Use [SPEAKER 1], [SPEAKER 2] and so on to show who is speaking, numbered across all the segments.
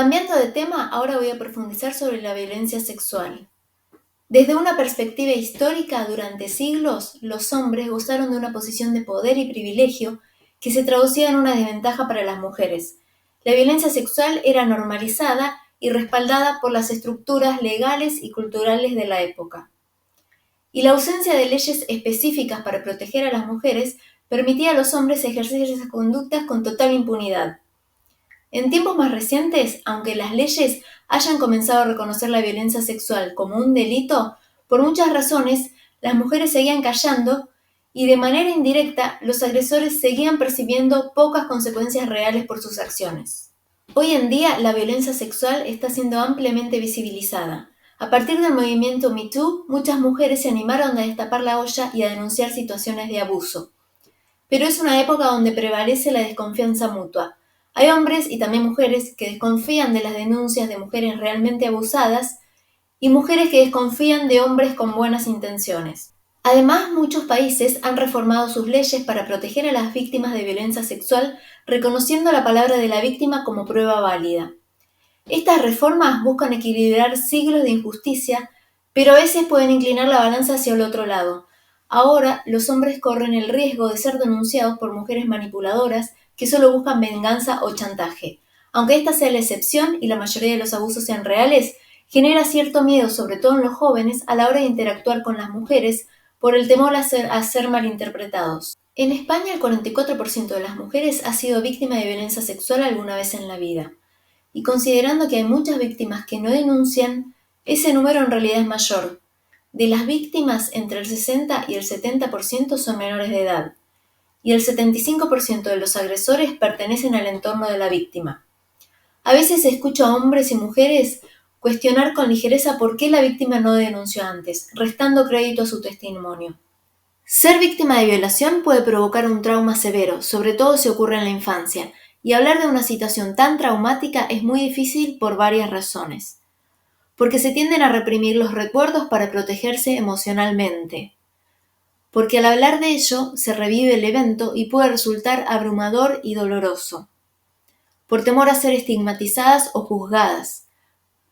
[SPEAKER 1] Cambiando de tema, ahora voy a profundizar sobre la violencia sexual. Desde una perspectiva histórica, durante siglos, los hombres gozaron de una posición de poder y privilegio que se traducía en una desventaja para las mujeres. La violencia sexual era normalizada y respaldada por las estructuras legales y culturales de la época. Y la ausencia de leyes específicas para proteger a las mujeres permitía a los hombres ejercer esas conductas con total impunidad. En tiempos más recientes, aunque las leyes hayan comenzado a reconocer la violencia sexual como un delito, por muchas razones las mujeres seguían callando y de manera indirecta los agresores seguían percibiendo pocas consecuencias reales por sus acciones. Hoy en día la violencia sexual está siendo ampliamente visibilizada. A partir del movimiento Me Too, muchas mujeres se animaron a destapar la olla y a denunciar situaciones de abuso. Pero es una época donde prevalece la desconfianza mutua. Hay hombres y también mujeres que desconfían de las denuncias de mujeres realmente abusadas y mujeres que desconfían de hombres con buenas intenciones. Además, muchos países han reformado sus leyes para proteger a las víctimas de violencia sexual, reconociendo la palabra de la víctima como prueba válida. Estas reformas buscan equilibrar siglos de injusticia, pero a veces pueden inclinar la balanza hacia el otro lado. Ahora, los hombres corren el riesgo de ser denunciados por mujeres manipuladoras que solo buscan venganza o chantaje. Aunque esta sea la excepción y la mayoría de los abusos sean reales, genera cierto miedo, sobre todo en los jóvenes, a la hora de interactuar con las mujeres por el temor a ser malinterpretados. En España, el 44% de las mujeres ha sido víctima de violencia sexual alguna vez en la vida. Y considerando que hay muchas víctimas que no denuncian, ese número en realidad es mayor. De las víctimas, entre el 60 y el 70% son menores de edad, y el 75% de los agresores pertenecen al entorno de la víctima. A veces escucho a hombres y mujeres cuestionar con ligereza por qué la víctima no denunció antes, restando crédito a su testimonio. Ser víctima de violación puede provocar un trauma severo, sobre todo si ocurre en la infancia, y hablar de una situación tan traumática es muy difícil por varias razones. Porque se tienden a reprimir los recuerdos para protegerse emocionalmente. Porque al hablar de ello se revive el evento y puede resultar abrumador y doloroso. Por temor a ser estigmatizadas o juzgadas.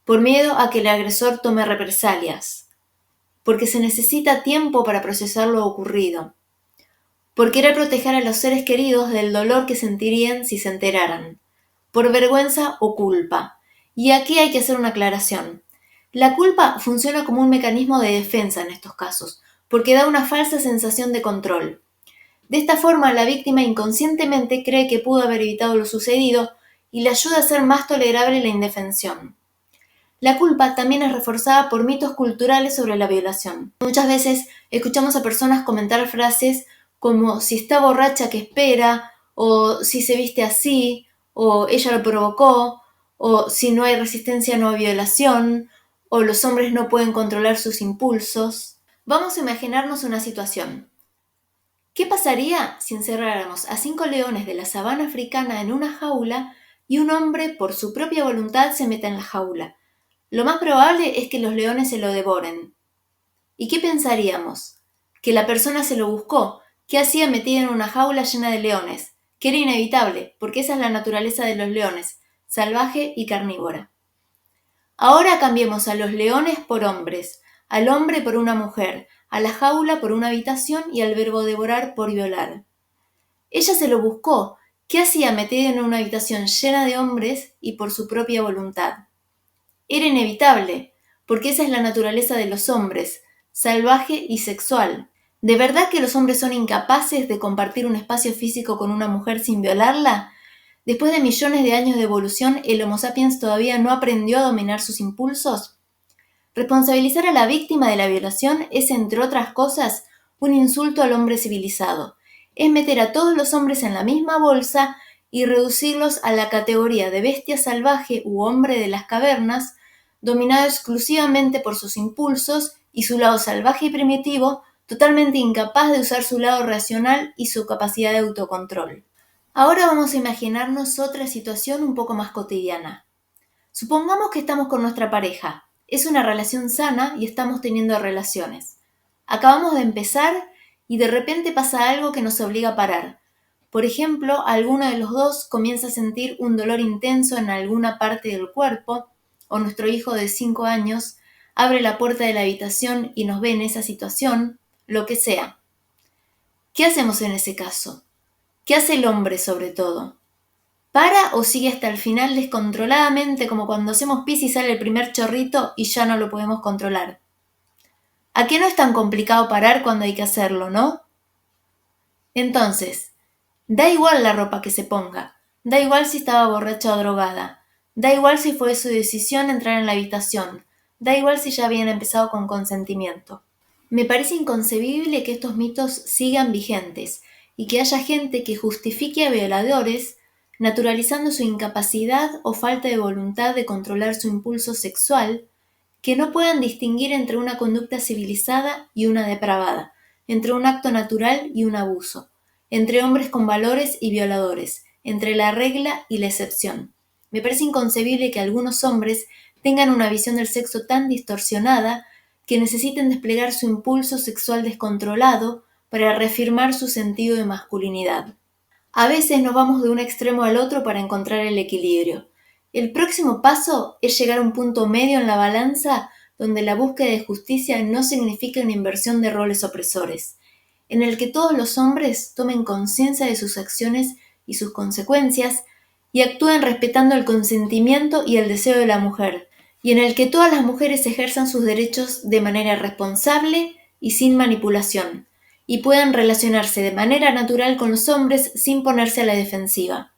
[SPEAKER 1] Por miedo a que el agresor tome represalias. Porque se necesita tiempo para procesar lo ocurrido. Por querer proteger a los seres queridos del dolor que sentirían si se enteraran. Por vergüenza o culpa. Y aquí hay que hacer una aclaración. La culpa funciona como un mecanismo de defensa en estos casos, porque da una falsa sensación de control. De esta forma, la víctima inconscientemente cree que pudo haber evitado lo sucedido y le ayuda a ser más tolerable la indefensión. La culpa también es reforzada por mitos culturales sobre la violación. Muchas veces escuchamos a personas comentar frases como si está borracha que espera, o si se viste así, o ella lo provocó, o si no hay resistencia no hay violación, o los hombres no pueden controlar sus impulsos. Vamos a imaginarnos una situación. ¿Qué pasaría si encerráramos a 5 leones de la sabana africana en una jaula y un hombre por su propia voluntad se meta en la jaula? Lo más probable es que los leones se lo devoren. ¿Y qué pensaríamos? Que la persona se lo buscó, que hacía metida en una jaula llena de leones, que era inevitable, porque esa es la naturaleza de los leones, salvaje y carnívora. Ahora cambiemos a los leones por hombres, al hombre por una mujer, a la jaula por una habitación y al verbo devorar por violar. Ella se lo buscó, ¿qué hacía metida en una habitación llena de hombres y por su propia voluntad? Era inevitable, porque esa es la naturaleza de los hombres, salvaje y sexual. ¿De verdad que los hombres son incapaces de compartir un espacio físico con una mujer sin violarla? Después de millones de años de evolución, ¿el Homo sapiens todavía no aprendió a dominar sus impulsos? Responsabilizar a la víctima de la violación es, entre otras cosas, un insulto al hombre civilizado. Es meter a todos los hombres en la misma bolsa y reducirlos a la categoría de bestia salvaje u hombre de las cavernas, dominado exclusivamente por sus impulsos y su lado salvaje y primitivo, totalmente incapaz de usar su lado racional y su capacidad de autocontrol. Ahora vamos a imaginarnos otra situación un poco más cotidiana. Supongamos que estamos con nuestra pareja. Es una relación sana y estamos teniendo relaciones. Acabamos de empezar y de repente pasa algo que nos obliga a parar. Por ejemplo, alguno de los dos comienza a sentir un dolor intenso en alguna parte del cuerpo, o nuestro hijo de 5 años abre la puerta de la habitación y nos ve en esa situación, lo que sea. ¿Qué hacemos en ese caso? ¿Qué hace el hombre sobre todo? ¿Para o sigue hasta el final descontroladamente como cuando hacemos pis y sale el primer chorrito y ya no lo podemos controlar? ¿A qué no es tan complicado parar cuando hay que hacerlo, no? Entonces, da igual la ropa que se ponga, da igual si estaba borracha o drogada, da igual si fue su decisión entrar en la habitación, da igual si ya habían empezado con consentimiento. Me parece inconcebible que estos mitos sigan vigentes y que haya gente que justifique a violadores naturalizando su incapacidad o falta de voluntad de controlar su impulso sexual, que no puedan distinguir entre una conducta civilizada y una depravada, entre un acto natural y un abuso, entre hombres con valores y violadores, entre la regla y la excepción. Me parece inconcebible que algunos hombres tengan una visión del sexo tan distorsionada que necesiten desplegar su impulso sexual descontrolado para reafirmar su sentido de masculinidad. A veces nos vamos de un extremo al otro para encontrar el equilibrio. El próximo paso es llegar a un punto medio en la balanza donde la búsqueda de justicia no signifique una inversión de roles opresores, en el que todos los hombres tomen conciencia de sus acciones y sus consecuencias y actúen respetando el consentimiento y el deseo de la mujer, y en el que todas las mujeres ejerzan sus derechos de manera responsable y sin manipulación, y puedan relacionarse de manera natural con los hombres sin ponerse a la defensiva.